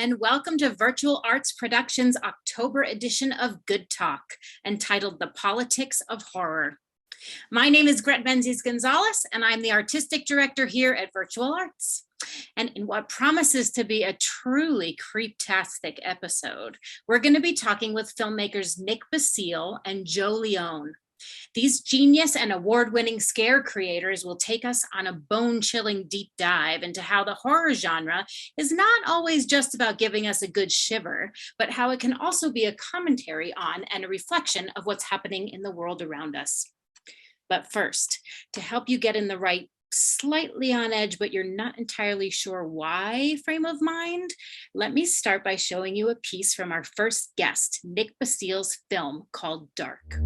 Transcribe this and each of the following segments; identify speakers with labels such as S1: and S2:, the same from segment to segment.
S1: and welcome to Virtual Arts Productions' October edition of Good Talk, entitled The Politics of Horror. My name is Gret Menzies Gonzalez, and I'm the artistic director here at Virtual Arts. And in what promises to be a truly creeptastic episode, we're going to be talking with filmmakers Nick Basile and Joe Leone. These genius and award-winning scare creators will take us on a bone-chilling deep dive into how the horror genre is not always just about giving us a good shiver, but how it can also be a commentary on and a reflection of what's happening in the world around us. But first, to help you get in the right slightly on edge, but you're not entirely sure why frame of mind, let me start by showing you a piece from our first guest, Nick Basile's film called Dark.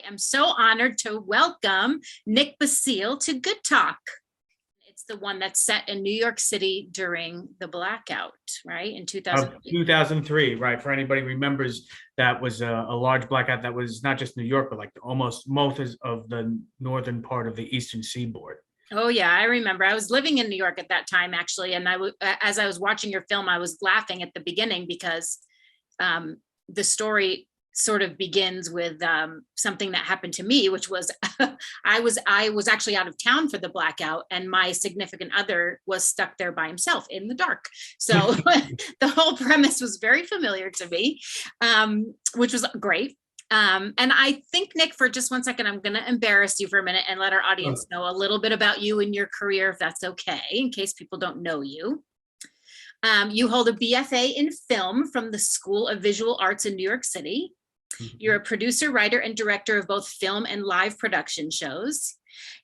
S1: I'm so honored to welcome Nick Basile to Good Talk. It's the one that's set in New York City during the blackout, right? In 2003.
S2: 2003, right? For anybody who remembers, that was a large blackout that was not just New York, but like almost most of the northern part of the eastern seaboard.
S1: Oh yeah, I remember. I was living in New York at that time, actually, and as I was watching your film, I was laughing at the beginning because the story sort of begins with something that happened to me, which was I was actually out of town for the blackout, and my significant other was stuck there by himself in the dark. So the whole premise was very familiar to me, which was great. And I think, Nick, for just 1 second, I'm going to embarrass you for a minute and let our audience know a little bit about you and your career, if that's okay, in case people don't know you. You hold a BFA in film from the School of Visual Arts in New York City. You're a producer, writer, and director of both film and live production shows.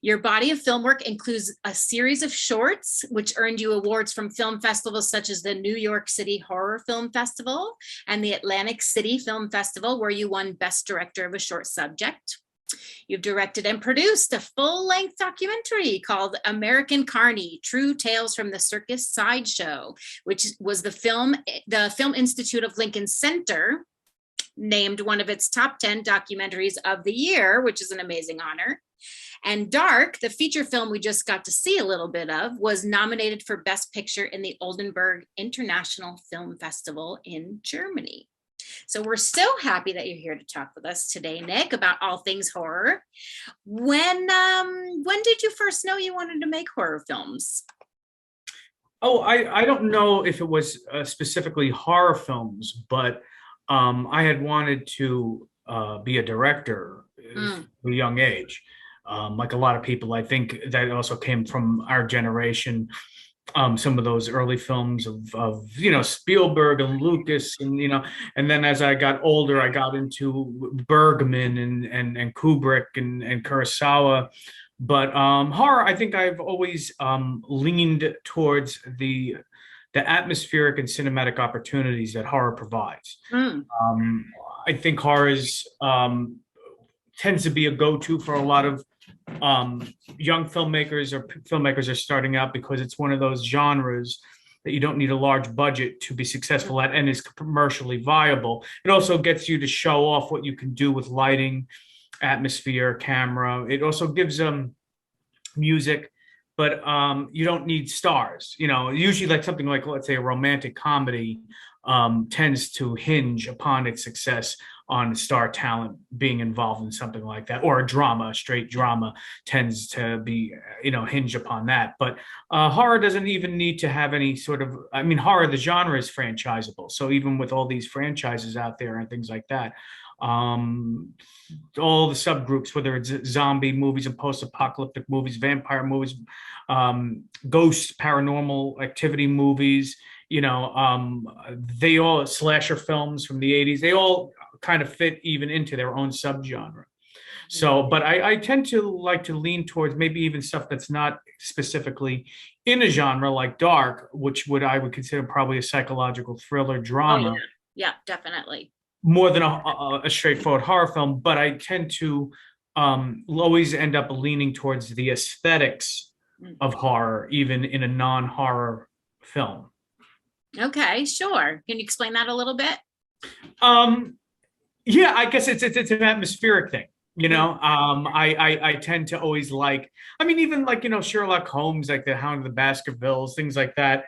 S1: Your body of film work includes a series of shorts, which earned you awards from film festivals such as the New York City Horror Film Festival and the Atlantic City Film Festival, where you won Best Director of a Short Subject. You've directed and produced a full-length documentary called American Carny: True Tales from the Circus Sideshow, which was the Film Institute of Lincoln Center named one of its top 10 documentaries of the year, which is an amazing honor. And Dark, the feature film we just got to see a little bit of, was nominated for Best Picture in the Oldenburg International Film Festival in Germany. So we're so happy that you're here to talk with us today, Nick, about all things horror. When did you first know you wanted to make horror films?
S2: Oh, I don't know if it was specifically horror films, but I had wanted to be a director at a young age. Like a lot of people, I think that also came from our generation. Some of those early films of Spielberg and Lucas, and then as I got older, I got into Bergman and Kubrick and Kurosawa. But horror, I think I've always leaned towards the atmospheric and cinematic opportunities that horror provides. I think horror tends to be a go-to for a lot of young filmmakers or filmmakers are starting out, because it's one of those genres that you don't need a large budget to be successful at and is commercially viable. It also gets you to show off what you can do with lighting, atmosphere, camera. It also gives music, but you don't need stars. Usually like something like, let's say, a romantic comedy tends to hinge upon its success on star talent being involved in something like that, or a straight drama tends to be, hinge upon that. But horror doesn't even need to have any sort of, horror, the genre is franchisable. So even with all these franchises out there and things like that, all the subgroups, whether it's zombie movies and post-apocalyptic movies, vampire movies, ghost, paranormal activity movies, they all, slasher films from the 80s, they all kind of fit even into their own subgenre. So, but I tend to like to lean towards maybe even stuff that's not specifically in a genre, like dark, which I would consider probably a psychological thriller drama.
S1: Oh, yeah, definitely.
S2: More than a straightforward horror film, but I tend to always end up leaning towards the aesthetics of horror, even in a non-horror film.
S1: Okay, sure. Can you explain that a little bit?
S2: Yeah, I guess it's an atmospheric thing. I tend to always like, even like, Sherlock Holmes, like the Hound of the Baskervilles, things like that.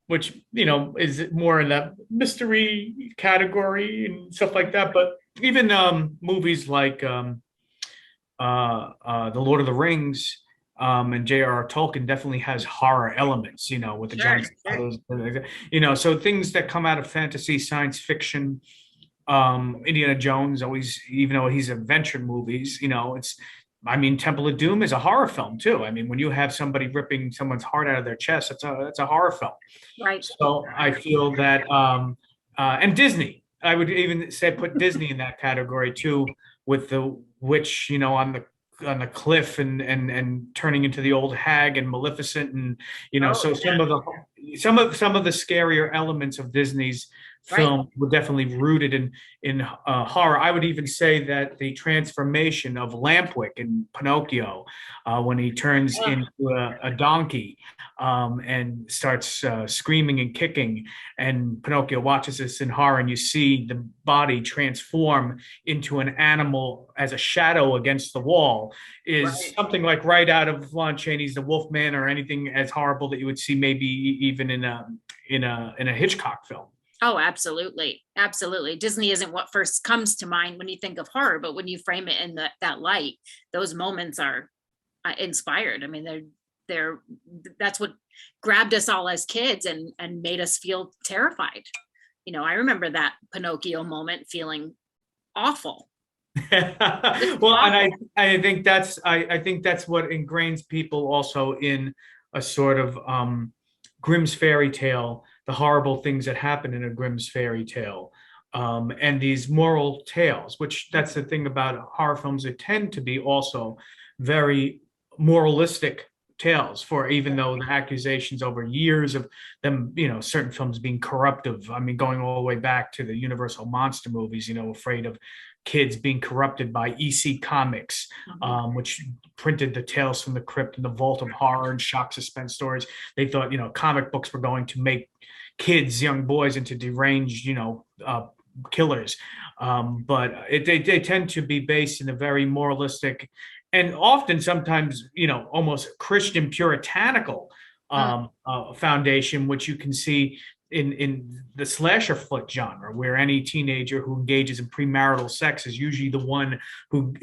S2: Which, is more in that mystery category and stuff like that. But even movies like The Lord of the Rings and J.R.R. Tolkien definitely has horror elements, with the giants. Sure. So things that come out of fantasy, science fiction, Indiana Jones always, even though he's adventure movies, Temple of Doom is a horror film too. When you have somebody ripping someone's heart out of their chest, that's a horror film.
S1: Right.
S2: So I feel that, and Disney, I would even say put Disney in that category too, with the witch, on the cliff and turning into the old hag and Maleficent, and some of the scarier elements of Disney's film were definitely rooted in horror. I would even say that the transformation of Lampwick in Pinocchio, when he turns into a donkey and starts screaming and kicking, and Pinocchio watches this in horror, and you see the body transform into an animal as a shadow against the wall, is something like right out of Lon Chaney's The Wolfman, or anything as horrible that you would see maybe even in a Hitchcock film.
S1: Oh, absolutely. Absolutely. Disney isn't what first comes to mind when you think of horror, but when you frame it in that light, those moments are inspired. That's what grabbed us all as kids and made us feel terrified. I remember that Pinocchio moment feeling awful.
S2: Well, and I think that's what ingrains people also in a sort of Grimm's fairy tale, the horrible things that happen in a Grimm's fairy tale, and these moral tales, which that's the thing about horror films, that tend to be also very moralistic tales, for even though the accusations over years of them, certain films being corruptive, going all the way back to the Universal monster movies, afraid of kids being corrupted by EC Comics, which printed the Tales from the Crypt and the Vault of Horror and shock suspense stories. They thought, comic books were going to make kids, young boys, into deranged, killers. But they tend to be based in a very moralistic and often sometimes, almost Christian puritanical foundation, which you can see in the slasher flick genre, where any teenager who engages in premarital sex is usually the one who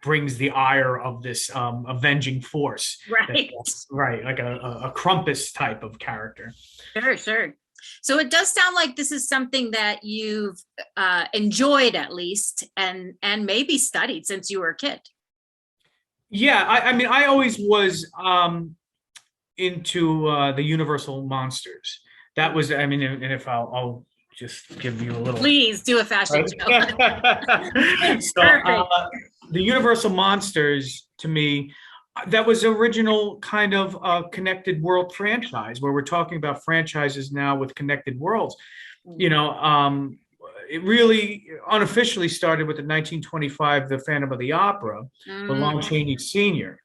S2: brings the ire of this avenging force.
S1: Right.
S2: Right, like a Krampus type of character.
S1: Sure. So it does sound like this is something that you've enjoyed, at least, and maybe studied since you were a kid.
S2: Yeah, I always was into the Universal monsters. That was, and if I'll just give you a little.
S1: Please do a fashion show.
S2: So, the Universal monsters, to me, that was original kind of connected world franchise, where we're talking about franchises now with connected worlds. it really unofficially started with the 1925 The Phantom of the Opera, with Lon Chaney Sr.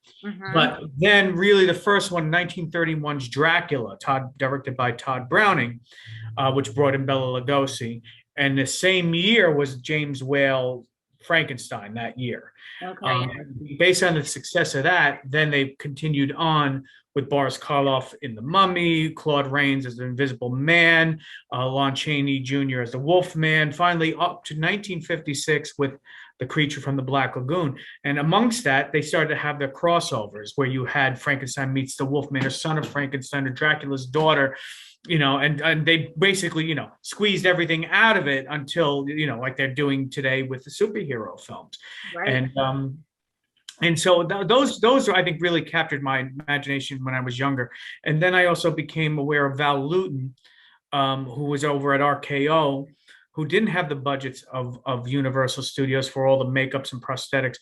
S2: But then really the first one, 1931's Dracula, directed by Todd Browning, which brought in Bela Lugosi. And the same year was James Whale Frankenstein that year. Based on the success of that, then they continued on with Boris Karloff in The Mummy, Claude Rains as the Invisible Man, Lon Chaney Jr. as the Wolf Man, finally up to 1956 with The Creature from the Black Lagoon. And amongst that, they started to have their crossovers where you had Frankenstein meets the Wolfman, or Son of Frankenstein, or Dracula's daughter, and they basically, squeezed everything out of it until, like they're doing today with the superhero films.
S1: Right.
S2: And so those I think really captured my imagination when I was younger. And then I also became aware of Val Lewton, who was over at RKO, who didn't have the budgets of Universal Studios for all the makeups and prosthetics.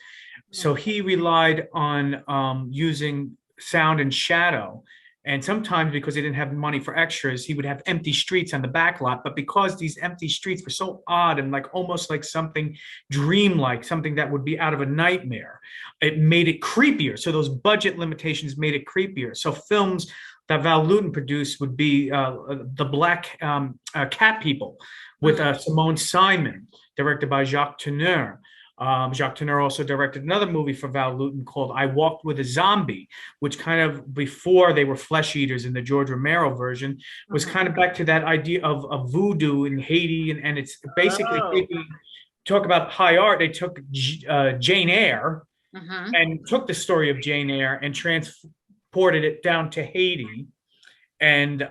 S2: So he relied on using sound and shadow. And sometimes, because they didn't have money for extras, he would have empty streets on the back lot. But because these empty streets were so odd and like almost like something dreamlike, something that would be out of a nightmare, it made it creepier. So those budget limitations made it creepier. So films that Val Lewton produced would be The Black Cat People with Simone Simon, directed by Jacques Tourneur. Jacques Tourneur also directed another movie for Val Lewton called I Walked with a Zombie, which kind of, before they were flesh eaters in the George Romero version, was kind of back to that idea of voodoo in Haiti. And it's basically, talk about high art, they took Jane Eyre and took the story of Jane Eyre and transported it down to Haiti and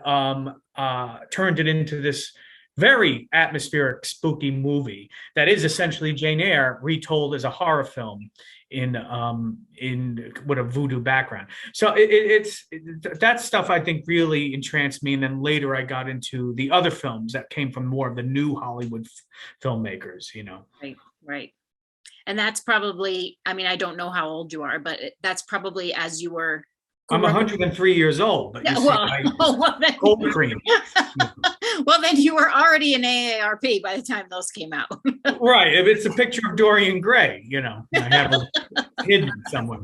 S2: turned it into this very atmospheric, spooky movie that is essentially Jane Eyre retold as a horror film in with a voodoo background. So it's that stuff I think really entranced me. And then later I got into the other films that came from more of the new Hollywood filmmakers,
S1: Right. And that's probably, I don't know how old you are, but that's probably as you were.
S2: I'm 103 years old, but cold cream.
S1: Well, then you were already in AARP by the time those came out.
S2: Right. If it's a picture of Dorian Gray, I have it hidden somewhere.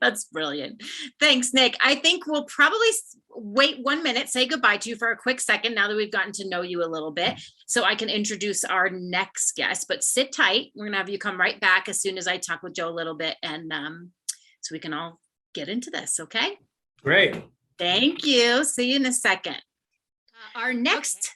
S1: That's brilliant. Thanks, Nick. I think we'll probably wait 1 minute, say goodbye to you for a quick second now that we've gotten to know you a little bit, so I can introduce our next guest. But sit tight. We're going to have you come right back as soon as I talk with Joe a little bit, and so we can all get into this, okay?
S2: Great.
S1: Thank you. See you in a second. Our next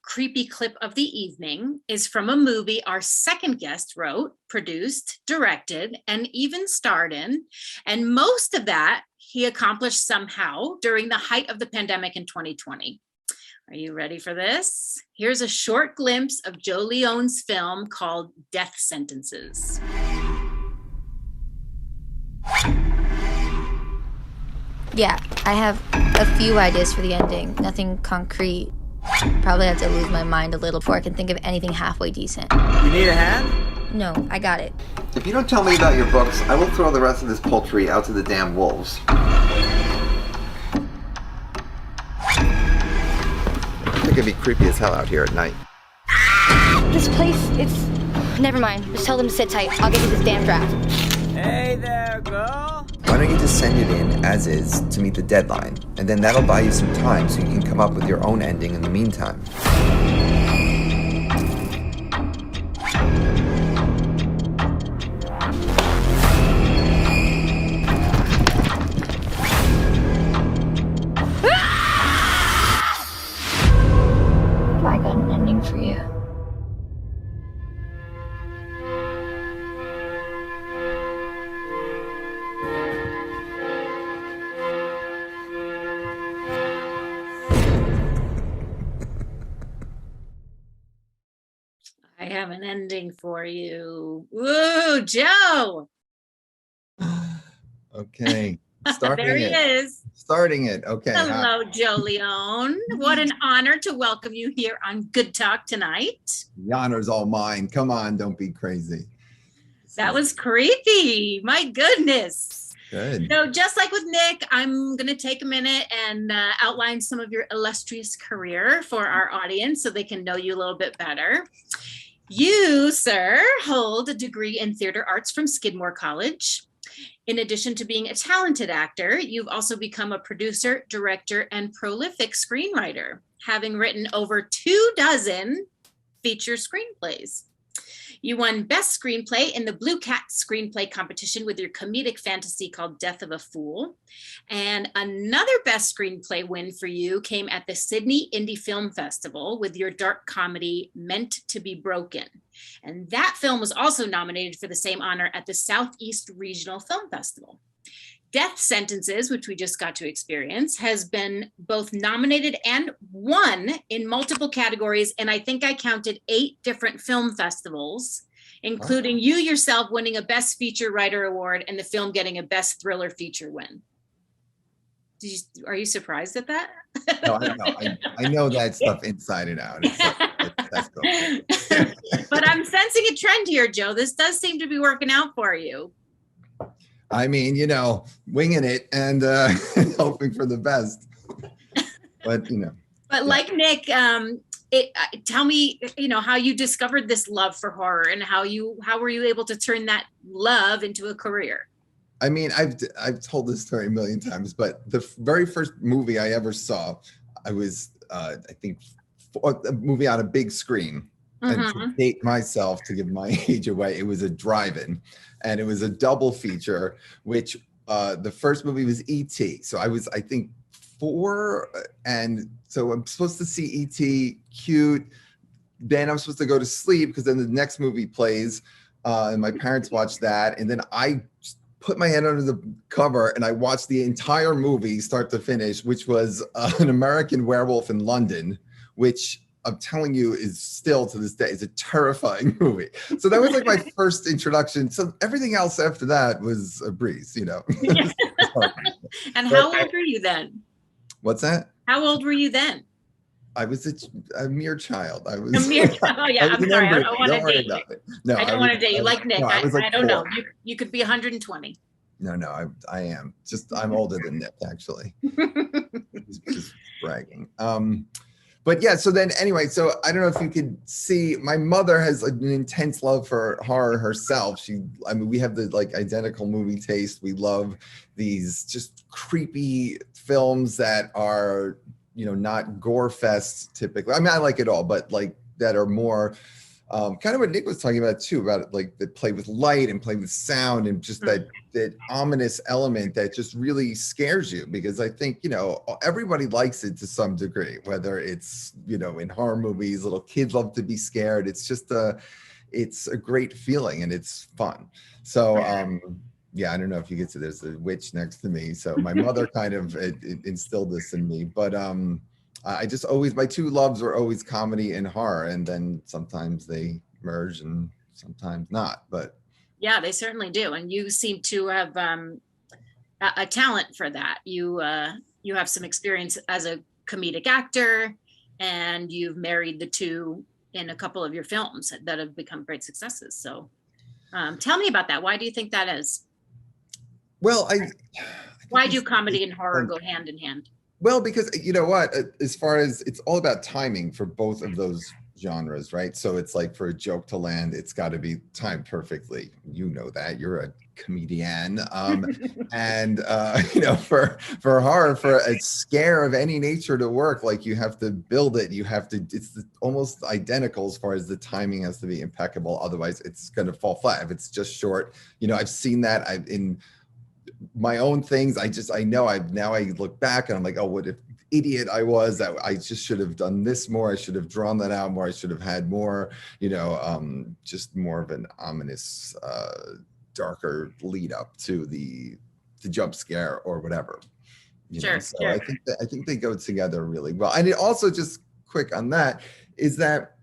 S1: creepy clip of the evening is from a movie our second guest wrote, produced, directed, and even starred in. And most of that he accomplished somehow during the height of the pandemic in 2020. Are you ready for this? Here's a short glimpse of Joe Leone's film called Death Sentences.
S3: Yeah, I have a few ideas for the ending. Nothing concrete. Probably have to lose my mind a little before I can think of anything halfway decent.
S4: You need a hand?
S3: No, I got it.
S4: If you don't tell me about your books, I will throw the rest of this poultry out to the damn wolves. I think it'd be creepy as hell out here at night.
S3: This place, it's... Never mind. Just tell them to sit tight. I'll get you this damn draft.
S5: Hey there, girl.
S4: Why don't you just send it in as is to meet the deadline, and then that'll buy you some time so you can come up with your own ending in the meantime.
S3: I got an ending for you.
S1: I have an ending for you. Woo, Joe.
S4: Okay. Starting
S1: there he
S4: it.
S1: is.
S4: Starting it. Okay.
S1: Hello, Joe Leone. What an honor to welcome you here on Good Talk tonight.
S4: The honor's all mine. Come on, don't be crazy.
S1: That was creepy. My goodness.
S4: Good.
S1: So just like with Nick, I'm going to take a minute and outline some of your illustrious career for our audience so they can know you a little bit better. You, sir, hold a degree in theater arts from Skidmore College. In addition to being a talented actor, you've also become a producer, director, and prolific screenwriter, having written over 24 feature screenplays. You won Best Screenplay in the Blue Cat Screenplay Competition with your comedic fantasy called Death of a Fool. And another Best Screenplay win for you came at the Sydney Indie Film Festival with your dark comedy Meant to be Broken. And that film was also nominated for the same honor at the Southeast Regional Film Festival. Death Sentences, which we just got to experience, has been both nominated and won in multiple categories. And I think I counted 8 different film festivals, including you yourself winning a Best Feature Writer Award and the film getting a Best Thriller Feature win. Are you surprised at that?
S4: No, I know that stuff inside and out. That's cool.
S1: But I'm sensing a trend here, Joe. This does seem to be working out for you.
S4: I mean, winging it and hoping for the best. But,
S1: But like Nick, tell me, how you discovered this love for horror and how were you able to turn that love into a career?
S4: I mean, I've told this story a million times, but the very first movie I ever saw, I was, I think, a movie on a big screen. And to date myself, to give my age away, it was a drive-in, and it was a double feature, which the first movie was E.T. So I was, I think, 4, and so I'm supposed to see E.T. cute. Then I'm supposed to go to sleep because then the next movie plays, and my parents watched that, and then I put my head under the cover and I watched the entire movie start to finish, which was An American Werewolf in London, which I'm telling you is still to this day is a terrifying movie. So that was like my first introduction. So everything else after that was a breeze,
S1: Yeah. And how old were you then?
S4: What's that?
S1: How old were you then?
S4: I was a mere child. I was
S1: a mere child. Oh yeah, I'm sorry. I don't want to date you.
S4: No,
S1: I don't want to date you. Like Nick,
S4: no,
S1: I
S4: like
S1: don't
S4: 4.
S1: know. You could be 120.
S4: No, I am. I'm older than Nick, actually. just bragging. But yeah, so then anyway, so I don't know if you could see, my mother has an intense love for horror herself. We have the identical movie taste. We love these just creepy films that are, not gore fests typically. I mean, I like it all, but that are more kind of what Nick was talking about too, about that play with light and play with sound and just that ominous element that just really scares you, because I think, everybody likes it to some degree, whether it's, in horror movies, little kids love to be scared. It's just it's a great feeling and it's fun. So, yeah, I don't know if you get to, there's a witch next to me. So my mother kind of instilled this in me, but I just always, my 2 loves were always comedy and horror, and then sometimes they merge and sometimes not, but.
S1: Yeah, they certainly do. And you seem to have a talent for that. You have some experience as a comedic actor, and you've married the 2 in a couple of your films that have become great successes. So tell me about that. Why do you think that is?
S4: Well,
S1: why do comedy and horror go hand in hand?
S4: Well, because you know what, as far as it's all about timing for both of those genres, right? So it's like for a joke to land, it's got to be timed perfectly. You know that, you're a comedian. And for horror, for a scare of any nature to work, you have to build it. You have to, it's almost identical as far as the timing has to be impeccable. Otherwise it's going to fall flat if it's just short. I've seen that in my own things. I look back and I'm like, oh, what an idiot I was, that I just should have done this more. I should have drawn that out more. I should have had more, just more of an ominous, darker lead up to the jump scare or whatever.
S1: Sure.
S4: I think they go together really well. And it also, just quick on that, is that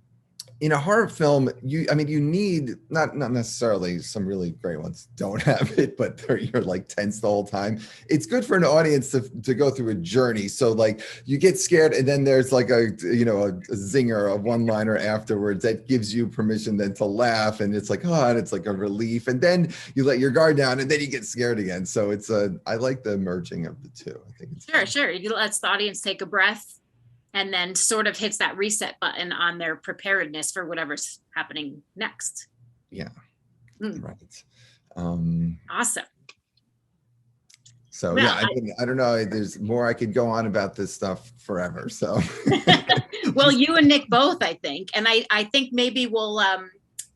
S4: in a horror film, you need not necessarily some really great ones don't have it, but you're like tense the whole time. It's good for an audience to go through a journey. So like you get scared and then there's like a zinger, a one-liner afterwards that gives you permission then to laugh, and it's like, oh, and it's like a relief, and then you let your guard down and then you get scared again. So it's I like the merging of the two. I think it's
S1: sure. It lets the audience take a breath, and then sort of hits that reset button on their preparedness for whatever's happening next.
S4: Yeah, right.
S1: Awesome.
S4: So
S1: well,
S4: yeah, I don't know. There's more I could go on about this stuff forever. So.
S1: Well, you and Nick both, I think. And I think maybe we'll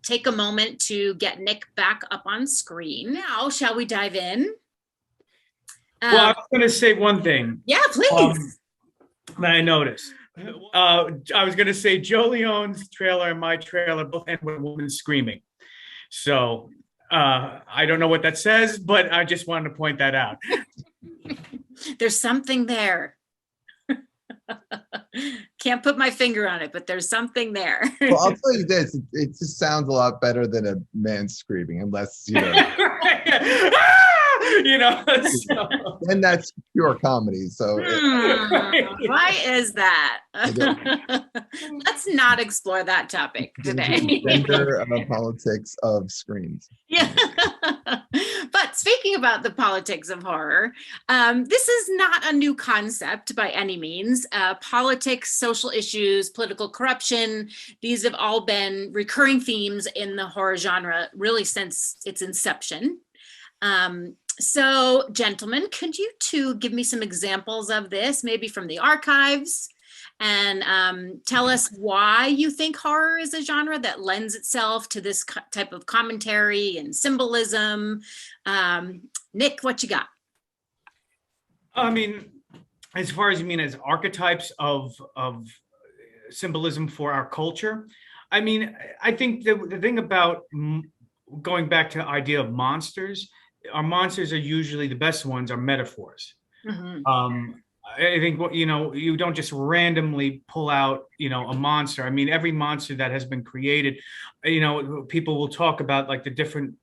S1: take a moment to get Nick back up on screen now. Shall we dive in?
S2: Well, I was going to say one thing.
S1: Yeah, please.
S2: That I noticed. I was going to say Joe Leone's trailer and my trailer both end with a woman screaming. So I don't know what that says, but I just wanted to point that out.
S1: There's something there. Can't put my finger on it, but there's something there.
S4: Well, I'll tell you this: it just sounds a lot better than a man screaming, unless
S2: So.
S4: And that's pure comedy. So
S1: why is that? Let's not explore that topic today.
S4: Gender politics of screens.
S1: Yeah. But speaking about the politics of horror, this is not a new concept by any means. Politics, social issues, political corruption, these have all been recurring themes in the horror genre really since its inception. So, gentlemen, could you two give me some examples of this, maybe from the archives, and tell us why you think horror is a genre that lends itself to this type of commentary and symbolism? Nick, what you got?
S2: I mean, as far as you mean as archetypes of symbolism for our culture, I mean, I think the thing about going back to the idea of monsters, our monsters are usually the best ones are metaphors.
S1: Mm-hmm.
S2: I think you don't just randomly pull out a monster. I mean, every monster that has been created, people will talk about like the different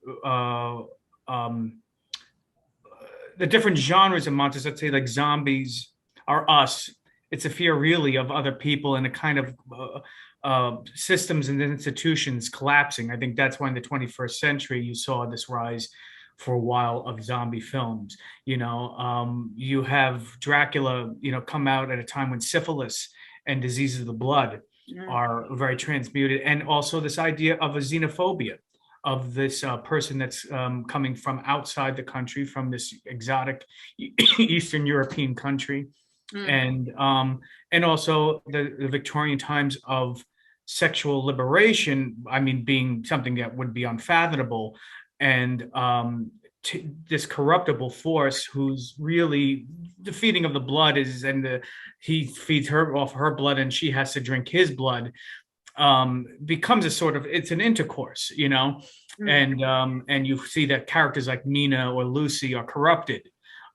S2: genres of monsters. Let's say like zombies are us. It's a fear really of other people and a kind of systems and institutions collapsing. I think that's why in the 21st century you saw this rise for a while of zombie films. You have Dracula, come out at a time when syphilis and diseases of the blood are very transmuted. And also this idea of a xenophobia of this person that's coming from outside the country, from this exotic Eastern European country. And also the Victorian times of sexual liberation, I mean, being something that would be unfathomable. And this corruptible force who's really the feeding of the blood is, and he feeds her off her blood and she has to drink his blood, becomes a sort of, it's an intercourse, and you see that characters like Mina or Lucy are corrupted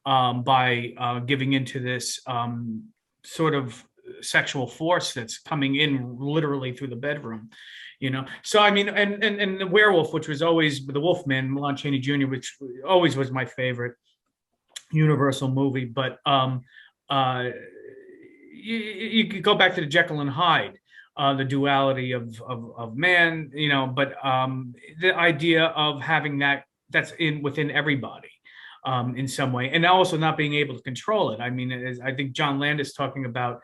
S2: by giving into this sort of sexual force that's coming in literally through the bedroom. So I mean, and the werewolf, which was always the Wolfman, Lon Chaney Jr., which always was my favorite Universal movie. But you could go back to the Jekyll and Hyde, the duality of man, but the idea of having that's within everybody in some way, and also not being able to control it. I mean, I think John Landis talking about.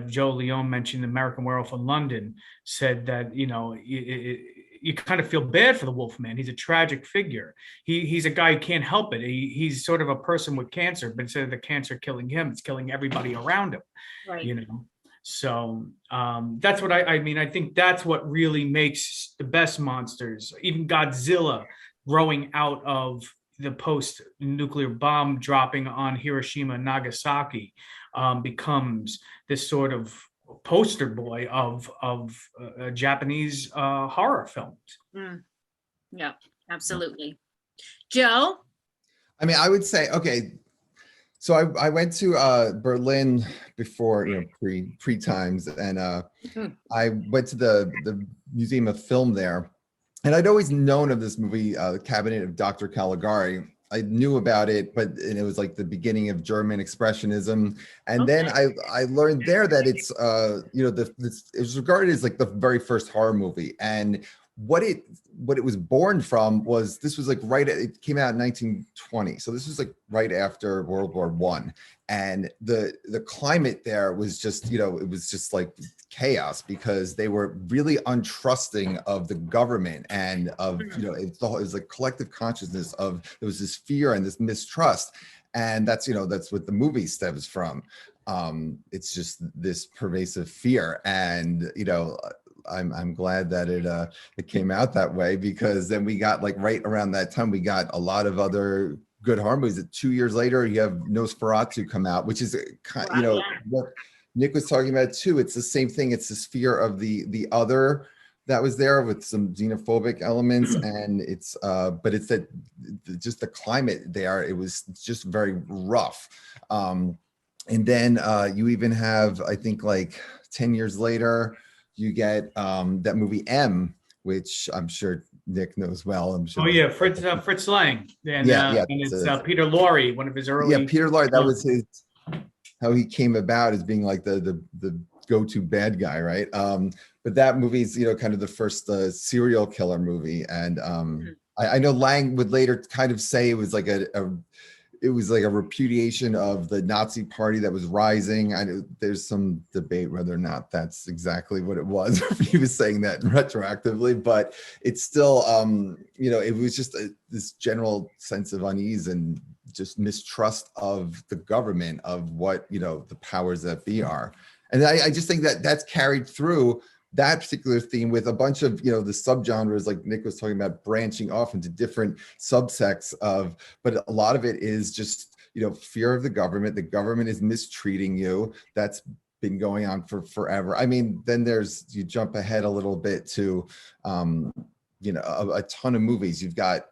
S2: Joe Leone mentioned American Werewolf in London, said that, you kind of feel bad for the Wolfman. He's a tragic figure. He's a guy who can't help it. He's sort of a person with cancer, but instead of the cancer killing him, it's killing everybody around him,
S1: right.
S2: So that's what I mean. I think that's what really makes the best monsters, even Godzilla growing out of the post-nuclear bomb dropping on Hiroshima and Nagasaki, becomes this sort of poster boy of Japanese horror films.
S1: Yeah, absolutely. Joe?
S4: I mean, I would say, okay, So I went to Berlin before, pre times, and I went to the Museum of Film there, and I'd always known of this movie, The Cabinet of Dr. Caligari. I knew about it, but and it was like the beginning of German Expressionism, and then I learned there that it's it was regarded as like the very first horror movie, and what it was born from was, this was like it came out in 1920, so this was like right after World War I, and the climate there was just, it was just like chaos, because they were really untrusting of the government, and of it was like collective consciousness of, there was this fear and this mistrust, and that's what the movie stems from. It's just this pervasive fear, and I'm glad that it came out that way, because then we got, like, right around that time, we got a lot of other good horror movies. 2 years later, you have Nosferatu come out, which is what Nick was talking about too. It's the same thing. It's this fear of the other that was there, with some xenophobic elements, and it's but it's that just the climate there, it was just very rough. And then you even have, I think, like 10 years later, you get that movie M, which I'm sure Nick knows well. I'm sure.
S2: Oh yeah, Fritz Lang, and
S4: and
S2: it's Peter Lorre, one of his early.
S4: Yeah, Peter Lorre. That was how he came about as being like the go-to bad guy, right? But that movie's kind of the first serial killer movie, and I know Lang would later kind of say it was like it was like a repudiation of the Nazi party that was rising. There's some debate whether or not that's exactly what it was, if he was saying that retroactively, but it's still, it was just this general sense of unease and just mistrust of the government, of what, the powers that be are. And I just think that that's carried through that particular theme with a bunch of, the subgenres, like Nick was talking about, branching off into different subsects of, but a lot of it is just, fear of the government. The government is mistreating you. That's been going on for forever. I mean, then you jump ahead a little bit to, a ton of movies. You've got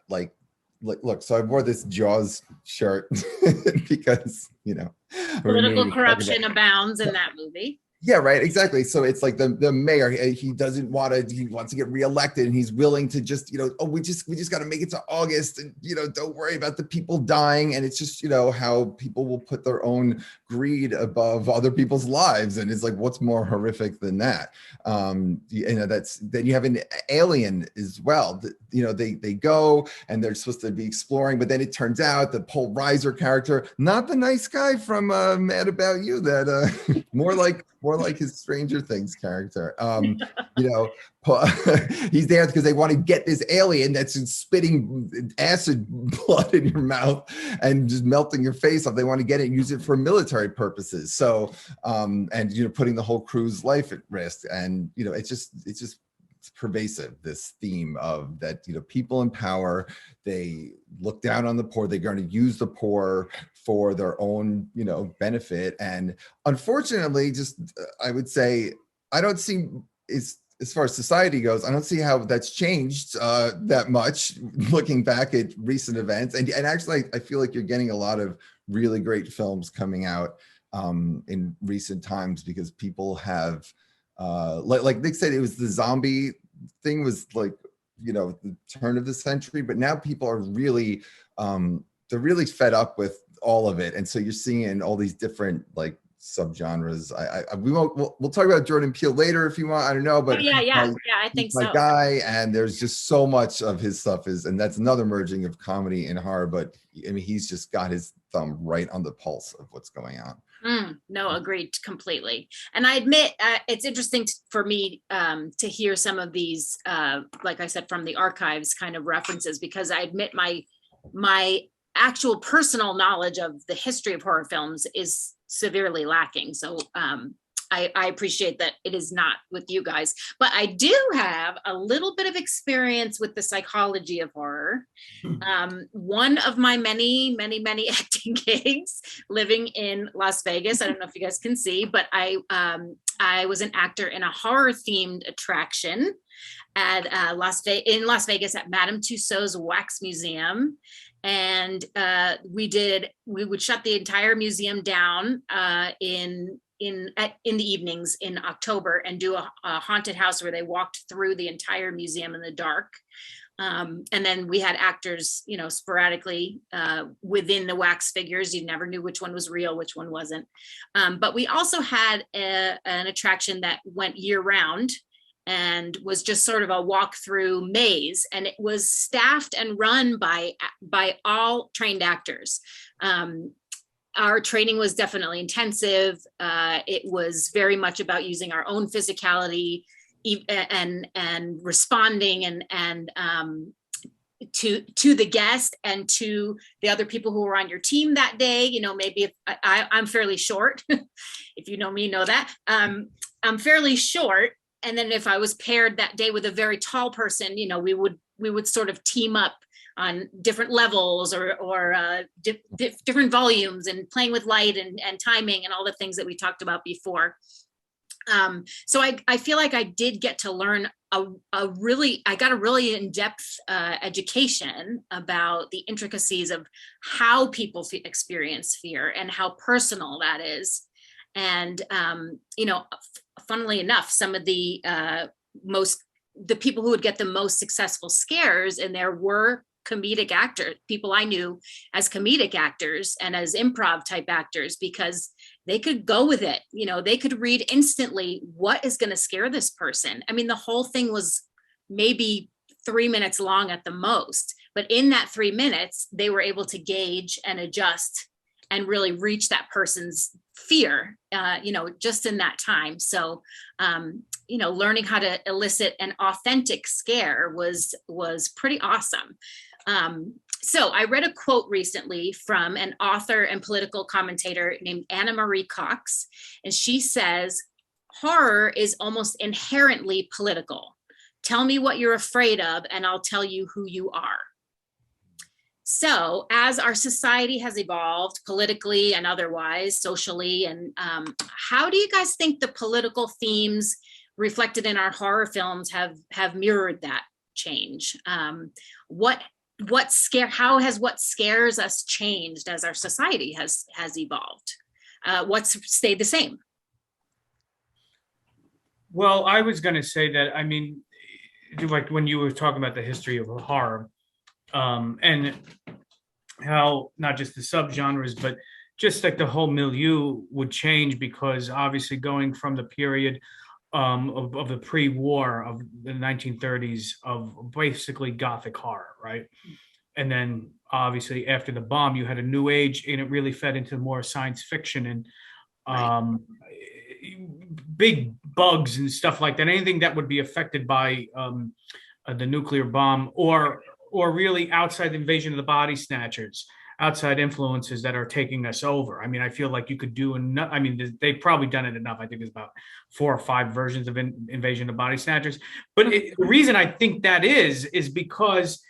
S4: look, so I wore this Jaws shirt because,
S1: political corruption abounds in that movie.
S4: Yeah, right. Exactly. So it's like the mayor, he wants to get reelected, and he's willing to just, we just got to make it to August, and, don't worry about the people dying. And it's just, how people will put their own greed above other people's lives. And it's like, what's more horrific than that? Then you have an Alien as well. They go and they're supposed to be exploring, but then it turns out the Paul Reiser character, not the nice guy from Mad About You, that more like his Stranger Things character. He's there because they want to get this alien that's spitting acid blood in your mouth and just melting your face off. They want to get it and use it for military purposes. So, putting the whole crew's life at risk. And, it's pervasive, this theme of that, people in power, they look down on the poor, they're going to use the poor for their own, benefit. And unfortunately, I would say, I don't see, as far as society goes, I don't see how that's changed that much, looking back at recent events. And actually, I feel like you're getting a lot of really great films coming out in recent times, because people have, like Nick said, it was the zombie thing was like, the turn of the century, but now people are really, they're really fed up with all of it. And so you're seeing all these different like subgenres. We'll talk about Jordan Peele later if you want. I don't know, but
S1: I think so.
S4: My guy, and there's just so much of his stuff and that's another merging of comedy and horror. But I mean, he's just got his thumb right on the pulse of what's going on.
S1: No, agreed completely. And I admit, it's interesting for me to hear some of these, like I said, from the archives kind of references, because I admit my actual personal knowledge of the history of horror films is severely lacking. So I appreciate that it is not with you guys, but I do have a little bit of experience with the psychology of horror. One of my many acting gigs living in Las Vegas. I don't know if you guys can see, but I was an actor in a horror themed attraction at in Las Vegas at Madame Tussauds Wax Museum. And we would shut the entire museum down in the evenings in October and do a haunted house where they walked through the entire museum in the dark. And then we had actors, sporadically within the wax figures. You never knew which one was real, which one wasn't. But we also had an attraction that went year round and was just sort of a walk-through maze. And it was staffed and run by all trained actors. Our training was definitely intensive. It was very much about using our own physicality and responding and to the guest and to the other people who were on your team that day. Maybe if I'm fairly short, if you know me, know that I'm fairly short. And then if I was paired that day with a very tall person, we would sort of team up on different levels or different volumes and playing with light and timing and all the things that we talked about before. So I feel like I did get to learn I got a really in-depth education about the intricacies of how people experience fear and how personal that is. And, funnily enough, some of the people who would get the most successful scares in there were comedic actors, people I knew as comedic actors and as improv type actors, because they could go with it. They could read instantly what is going to scare this person. I mean, the whole thing was maybe 3 minutes long at the most, but in that 3 minutes, they were able to gauge and adjust and really reach that person's fear, just in that time. So, learning how to elicit an authentic scare was pretty awesome. So I read a quote recently from an author and political commentator named Anna Marie Cox, and she says, "Horror is almost inherently political. Tell me what you're afraid of, and I'll tell you who you are." So as our society has evolved politically and otherwise, socially, and how do you guys think the political themes reflected in our horror films have mirrored that change? How has what scares us changed as our society has evolved? What's stayed the same?
S2: Well, I was going to say that, I mean, like when you were talking about the history of horror, and how not just the subgenres, but just like the whole milieu would change, because obviously going from the period of the pre-war of the 1930s of basically Gothic horror, right? And then obviously after the bomb, you had a new age, and it really fed into more science fiction and big bugs and stuff like that. Anything that would be affected by the nuclear bomb, or really outside the invasion of the body snatchers, outside influences that are taking us over. I mean, I feel like you could do enough. I mean, they've probably done it enough. I think there's about 4 or 5 versions of invasion of body snatchers. But the reason I think that is because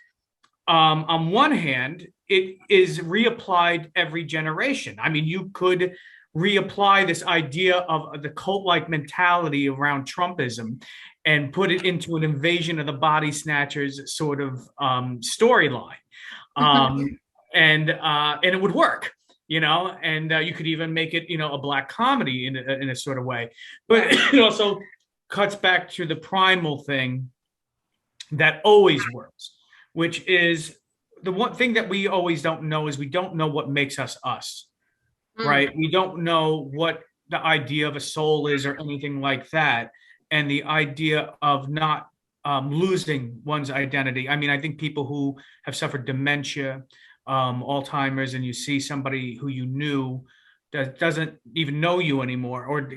S2: on one hand, it is reapplied every generation. I mean, you could reapply this idea of the cult-like mentality around Trumpism and put it into an invasion of the body snatchers sort of storyline. And it would work, and you could even make it, a black comedy in a sort of way. But it also cuts back to the primal thing that always works, which is the one thing that we always don't know is we don't know what makes us us, right? We don't know what the idea of a soul is or anything like that. And the idea of not losing one's identity. I mean, I think people who have suffered dementia, Alzheimer's, and you see somebody who you knew that doesn't even know you anymore, or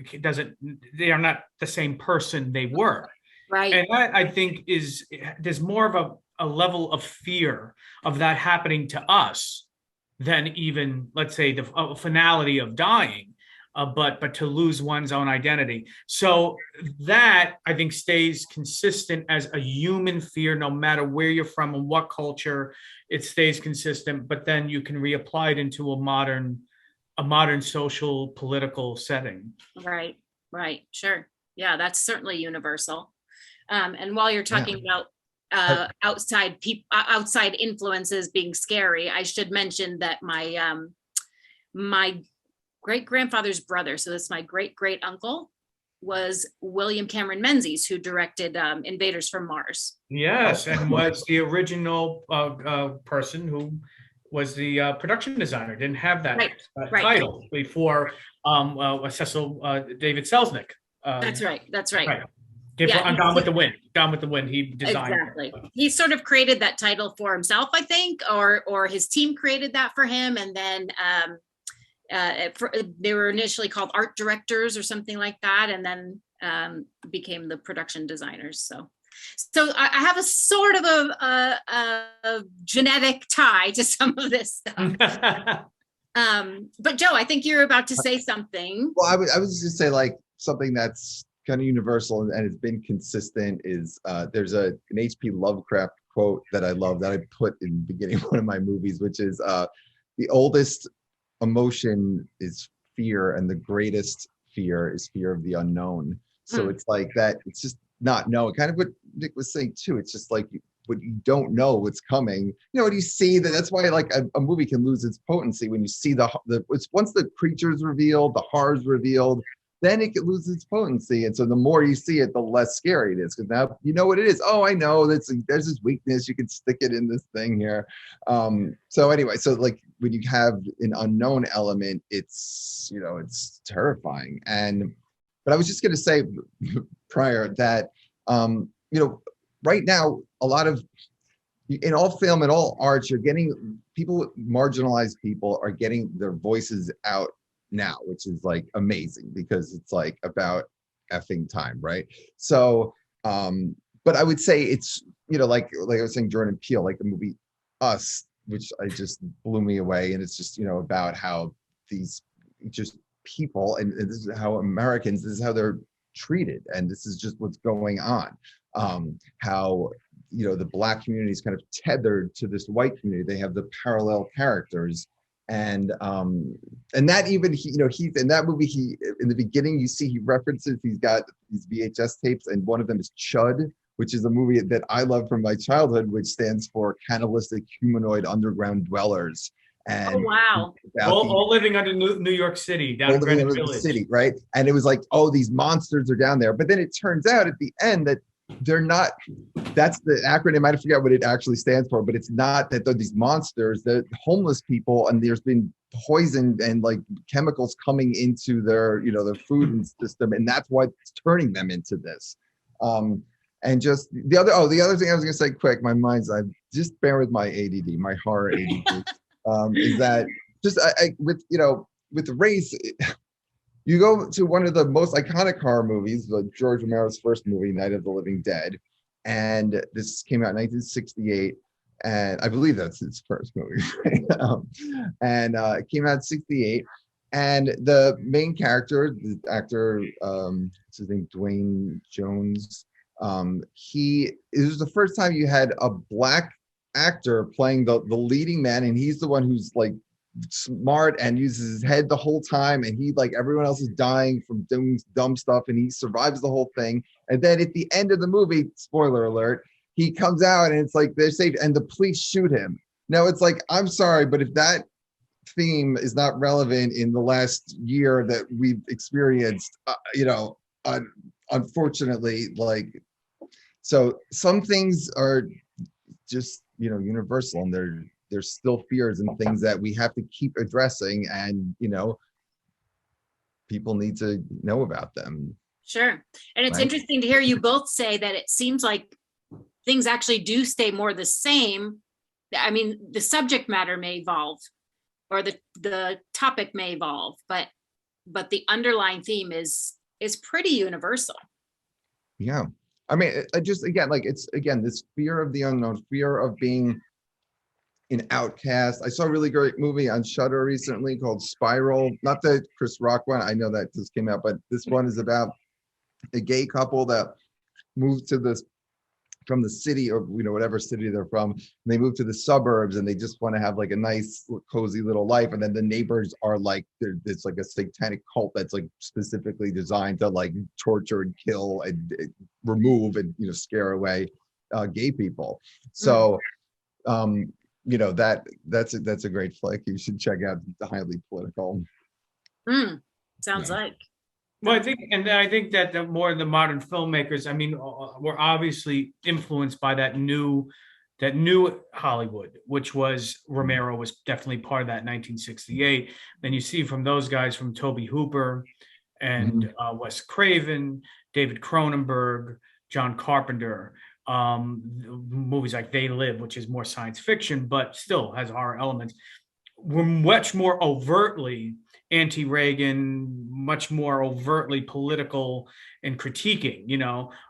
S2: they are not the same person they were.
S1: Right.
S2: And that, I think, there's more of a level of fear of that happening to us than even, let's say, the finality of dying. but to lose one's own identity. So that, I think, stays consistent as a human fear, no matter where you're from and what culture, it stays consistent. But then you can reapply it into a modern social political setting.
S1: Right, right, sure. Yeah, that's certainly universal. And while you're talking about outside influences being scary, I should mention that my great grandfather's brother, so that's my great great uncle, was William Cameron Menzies, who directed Invaders from Mars.
S2: Yes, and was the original person who was the production designer. Didn't have that title before Cecil David Selznick.
S1: That's right.
S2: Right. Gone with the Wind. Gone with the Wind. He designed.
S1: Exactly. He sort of created that title for himself, I think, or his team created that for him, and then they were initially called art directors or something like that, and then became the production designers. So I have a sort of a genetic tie to some of this stuff. But Joe, I think you're about to say something.
S4: Well, I was just say like something that's kind of universal and has been consistent is there's an H.P. Lovecraft quote that I love that I put in the beginning of one of my movies, which is the oldest emotion is fear and the greatest fear is fear of the unknown. So it's like that, it's just not knowing, kind of what Nick was saying too. It's just like when you don't know what's coming, when you see that's why like a movie can lose its potency when you see once the creature's revealed, the horror's revealed, then it can lose its potency. And so the more you see it, the less scary it is, because now you know what it is. Oh, I know there's this weakness, you can stick it in this thing here. So anyway, so like when you have an unknown element, it's it's terrifying. But I was just going to say prior that, right now, a lot of, in all film and all arts, you're getting marginalized people are getting their voices out now, which is like amazing because it's like about effing time, right? So, but I would say it's, like I was saying, Jordan Peele, like the movie Us, which I just blew me away. And it's just, about how these just people, and this is how Americans, this is how they're treated, and this is just what's going on. How the Black community is kind of tethered to this white community. They have the parallel characters, and that even he's in that movie. He in the beginning, you see he references, he's got these VHS tapes, and one of them is Chud, which is a movie that I love from my childhood, which stands for Cannibalistic Humanoid Underground Dwellers. And
S1: wow,
S2: all living under New York City, down in Greenwich Village.
S4: City, right? And it was like, oh, these monsters are down there. But then it turns out at the end that they're not. That's the acronym. I forget what it actually stands for, but it's not that they're these monsters. They're homeless people, and there's been poison and like chemicals coming into their, their food system, and that's what's turning them into this. And just the other thing I was gonna say quick, my mind's eye. Just bear with my ADD, my horror ADD. Is that just with race, you go to one of the most iconic horror movies, George Romero's first movie, Night of the Living Dead, and this came out in 1968, and I believe that's his first movie, right? And it came out in 68, and the main character, the actor, what's his name, Dwayne Jones, it was the first time you had a Black actor playing the leading man, and he's the one who's like smart and uses his head the whole time, and he, like, everyone else is dying from doing dumb stuff, and he survives the whole thing. And then at the end of the movie, spoiler alert, he comes out and it's like they're safe and the police shoot him. Now it's like, I'm sorry, but if that theme is not relevant in the last year that we've experienced, unfortunately, like, so some things are just universal, and there's still fears and things that we have to keep addressing, and people need to know about them.
S1: Sure. And it's interesting to hear you both say that it seems like things actually do stay more the same. I mean, the subject matter may evolve, or the topic may evolve, but the underlying theme is pretty universal.
S4: Yeah. I mean, I just, again, like, it's, again, this fear of the unknown, fear of being in Outcast. I saw a really great movie on Shudder recently called Spiral. Not the Chris Rock one. I know that just came out, but this one is about a gay couple that moved to this from the city, or whatever city they're from, and they move to the suburbs, and they just want to have like a nice cozy little life, and then the neighbors are like, it's like a satanic cult that's like specifically designed to like torture and kill and remove and scare away gay people. So that's a great flick. You should check out. The highly political.
S1: Sounds like.
S2: Well, I think that the more of the modern filmmakers, I mean, were obviously influenced by that new Hollywood, which was Romero was definitely part of that 1968. Then you see from those guys, from Tobe Hooper and Wes Craven, David Cronenberg, John Carpenter, movies like They Live, which is more science fiction, but still has horror elements, were much more overtly anti-Reagan, much more overtly political and critiquing,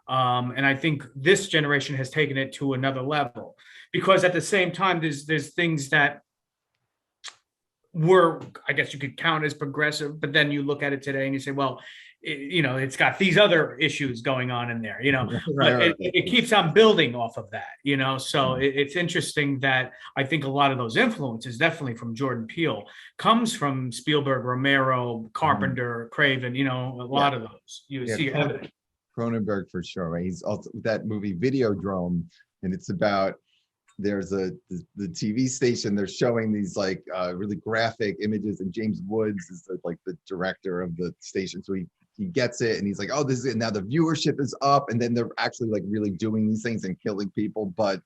S2: and I think this generation has taken it to another level, because at the same time, there's things that were, I guess you could count as progressive, but then you look at it today and you say, well, it's got these other issues going on in there, but it keeps on building off of that, so it's interesting that I think a lot of those influences, definitely from Jordan Peele, comes from Spielberg, Romero, Carpenter, Craven, a lot of those you see evidence.
S4: Cronenberg for sure, right? He's also that movie Videodrome, and it's about there's the TV station, they're showing these like really graphic images, and James Woods is like the director of the station, so he gets it, and he's like, oh, this is it. Now the viewership is up, and then they're actually like really doing these things and killing people, but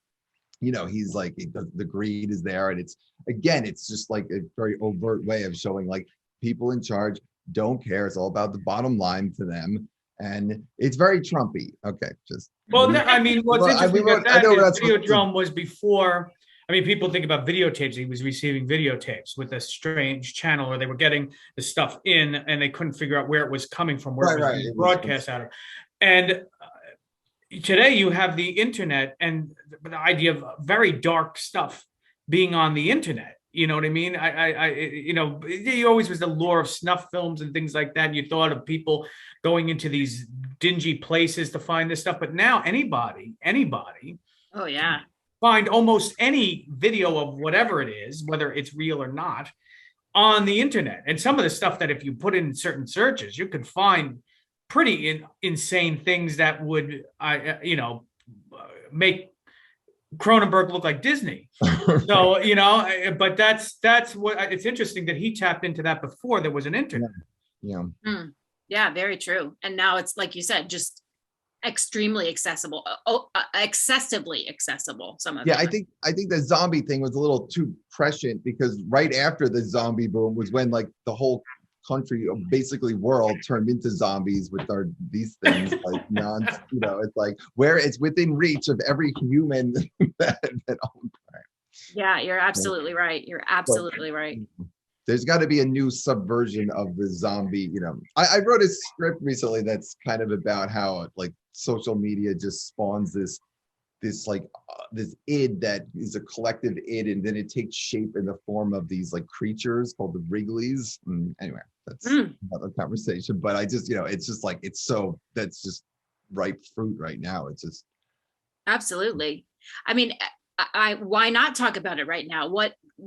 S4: he's like, the greed is there, and it's just like a very overt way of showing like people in charge don't care. It's all about the bottom line to them, and it's very Trumpy. Okay, just
S2: I mean, what's interesting about that is Videodrome was before. I mean, people think about videotapes. He was receiving videotapes with a strange channel, or they were getting the stuff in, and they couldn't figure out where it was coming from, where it was being broadcast out of. And today you have the internet and the idea of very dark stuff being on the internet. You know what I mean? There always was the lure of snuff films and things like that. You thought of people going into these dingy places to find this stuff, but now anybody.
S1: Oh yeah.
S2: Find almost any video of whatever it is, whether it's real or not, on the internet. And some of the stuff that if you put in certain searches, you could find pretty insane things that would, make Cronenberg look like Disney. So, but that's what it's interesting that he tapped into that before there was an internet.
S4: Yeah.
S1: Yeah, very true. And now it's like you said, just extremely accessible, excessively accessible. Some of
S4: I think the zombie thing was a little too prescient, because right after the zombie boom was when like the whole country, basically world, turned into zombies with these things like it's like where it's within reach of every human that own crime.
S1: Yeah, you're absolutely right. You're absolutely right.
S4: There's got to be a new subversion of the zombie. I wrote a script recently that's kind of about how like social media just spawns this id that is a collective id, and then it takes shape in the form of these like creatures called the Wrigley's. Anyway, that's another conversation. But I just, it's just like that's just ripe fruit right now. It's just
S1: absolutely. I mean, why not talk about it right now?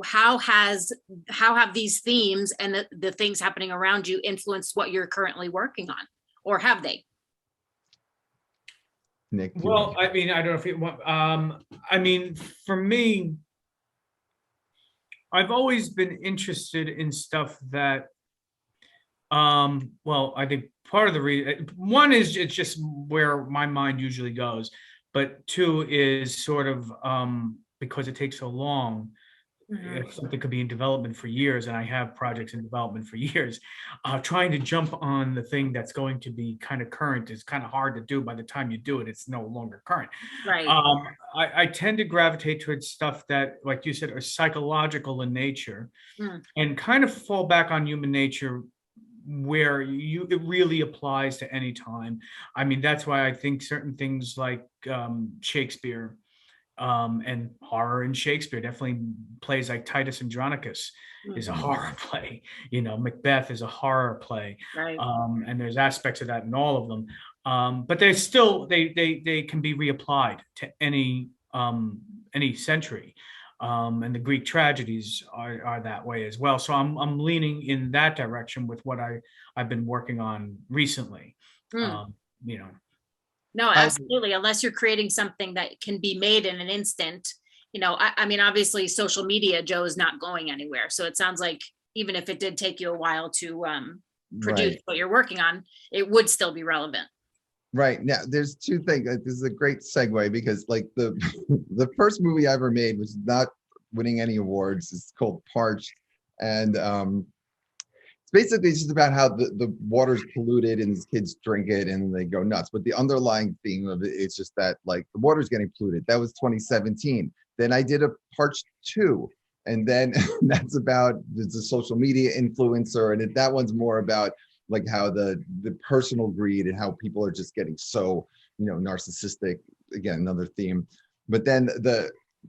S1: How have these themes and the things happening around you influenced what you're currently working on, or have they?
S4: Nick?
S2: Well, I mean, I don't know if you want, I mean, for me, I've always been interested in stuff that, well, I think part of the reason, one is it's just where my mind usually goes, but two is sort of because it takes so long. If something could be in development for years, and I have projects in development for years, trying to jump on the thing that's going to be kind of current is kind of hard to do. By the time you do it, it's no longer current.
S1: Right.
S2: I tend to gravitate towards stuff that, like you said, are psychological in nature, and kind of fall back on human nature, where it really applies to any time. I mean, that's why I think certain things like Shakespeare, and horror in Shakespeare. Definitely plays like Titus Andronicus is a horror play. You know, Macbeth is a horror play.
S1: Right.
S2: And there's aspects of that in all of them. But they're still they can be reapplied to any century. And the Greek tragedies are that way as well. So I'm leaning in that direction with what I've been working on recently. You know.
S1: No, absolutely. Unless you're creating something that can be made in an instant, you know, I mean, obviously social media, Joe, is not going anywhere. So it sounds like even if it did take you a while to produce what you're working on, it would still be relevant.
S4: Right. Now, there's two things. This is a great segue because like the first movie I ever made, which is not winning any awards, is called Parched. And basically it's just about how the water's polluted and these kids drink it and they go nuts. But the underlying theme of it is just that like the water's getting polluted. That was 2017. Then I did a Parched 2. And then that's about the social media influencer. And that one's more about like how the personal greed and how people are just getting so, you know, narcissistic. Again, another theme. But then